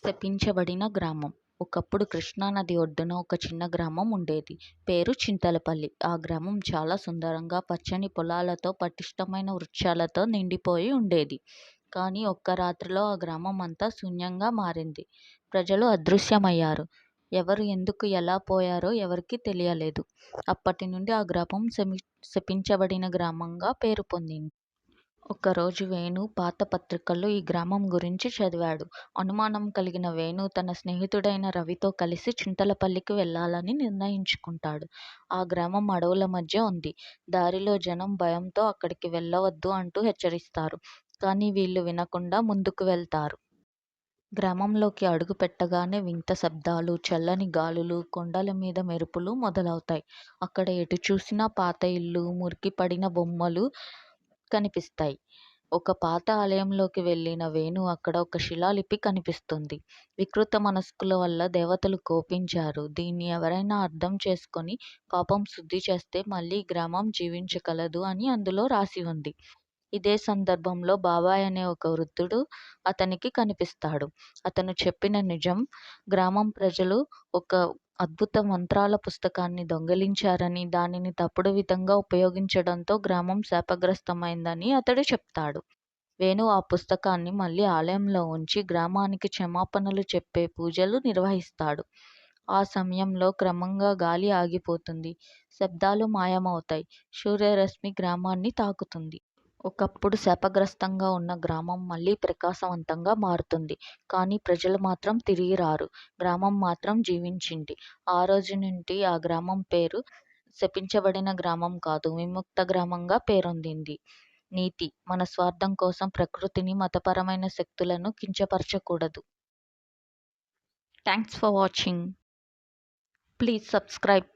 శపించబడిన గ్రామం. ఒకప్పుడు కృష్ణానది ఒడ్డున ఒక చిన్న గ్రామం ఉండేది. పేరు చింతలపల్లి. ఆ గ్రామం చాలా సుందరంగా పచ్చని పొలాలతో, పటిష్టమైన వృక్షాలతో నిండిపోయి ఉండేది. కానీ ఒక్క రాత్రిలో ఆ గ్రామం అంతా శూన్యంగా మారింది. ప్రజలు అదృశ్యమయ్యారు. ఎవరు ఎందుకు ఎలా పోయారో ఎవరికీ తెలియలేదు. అప్పటి నుండి ఆ గ్రామం శపించబడిన గ్రామంగా పేరు పొందింది. ఒకరోజు వేణు పాత పత్రికల్లో ఈ గ్రామం గురించి చదివాడు. అనుమానం కలిగిన వేణు తన స్నేహితుడైన రవితో కలిసి చింతలపల్లికి వెళ్ళాలని నిర్ణయించుకుంటాడు. ఆ గ్రామం అడవుల మధ్య ఉంది. దారిలో జనం భయంతో అక్కడికి వెళ్ళవద్దు అంటూ హెచ్చరిస్తారు. కానీ వీళ్ళు వినకుండా ముందుకు వెళ్తారు. గ్రామంలోకి అడుగు పెట్టగానే వింత శబ్దాలు, చల్లని గాలులు, కొండల మీద మెరుపులు మొదలవుతాయి. అక్కడ ఎటు చూసినా పాత ఇల్లు, మురికి పడిన బొమ్మలు కనిపిస్తాయి. ఒక పాత ఆలయంలోకి వెళ్ళిన వేణు అక్కడ ఒక శిలాలిపి కనిపిస్తుంది. వికృత మనస్కుల వల్ల దేవతలు కోపించారు. దీన్ని ఎవరైనా అర్థం చేసుకొని పాపం శుద్ధి చేస్తే మళ్ళీ గ్రామం జీవించగలదు అని అందులో రాసి ఉంది. ఇదే సందర్భంలో బాబాయ్ అనే ఒక వృద్ధుడు అతనికి కనిపిస్తాడు. అతను చెప్పిన నిజం, గ్రామం ప్రజలు ఒక అద్భుత మంత్రాల పుస్తకాన్ని దొంగిలించారని, దానిని తప్పుడు విధంగా ఉపయోగించడంతో గ్రామం శాపగ్రస్తమైందని అతడు చెప్తాడు. వేణు ఆ పుస్తకాన్ని మళ్ళీ ఆలయంలో ఉంచి గ్రామానికి క్షమాపణలు చెప్పే పూజలు నిర్వహిస్తాడు. ఆ సమయంలో క్రమంగా గాలి ఆగిపోతుంది. శబ్దాలు మాయమవుతాయి. సూర్యరశ్మి గ్రామాన్ని తాకుతుంది. ఒకప్పుడు శాపగ్రస్తంగా ఉన్న గ్రామం మళ్ళీ ప్రకాశవంతంగా మారుతుంది. కానీ ప్రజలు మాత్రం తిరిగి రారు. గ్రామం మాత్రం జీవించింది. ఆ రోజు నుండి ఆ గ్రామం పేరు శపించబడిన గ్రామం కాదు, విముక్త గ్రామంగా పేరొందింది. నీతి: మన స్వార్థం కోసం ప్రకృతిని, మతపరమైన శక్తులను కించపరచకూడదు. Thanks for watching. Please subscribe.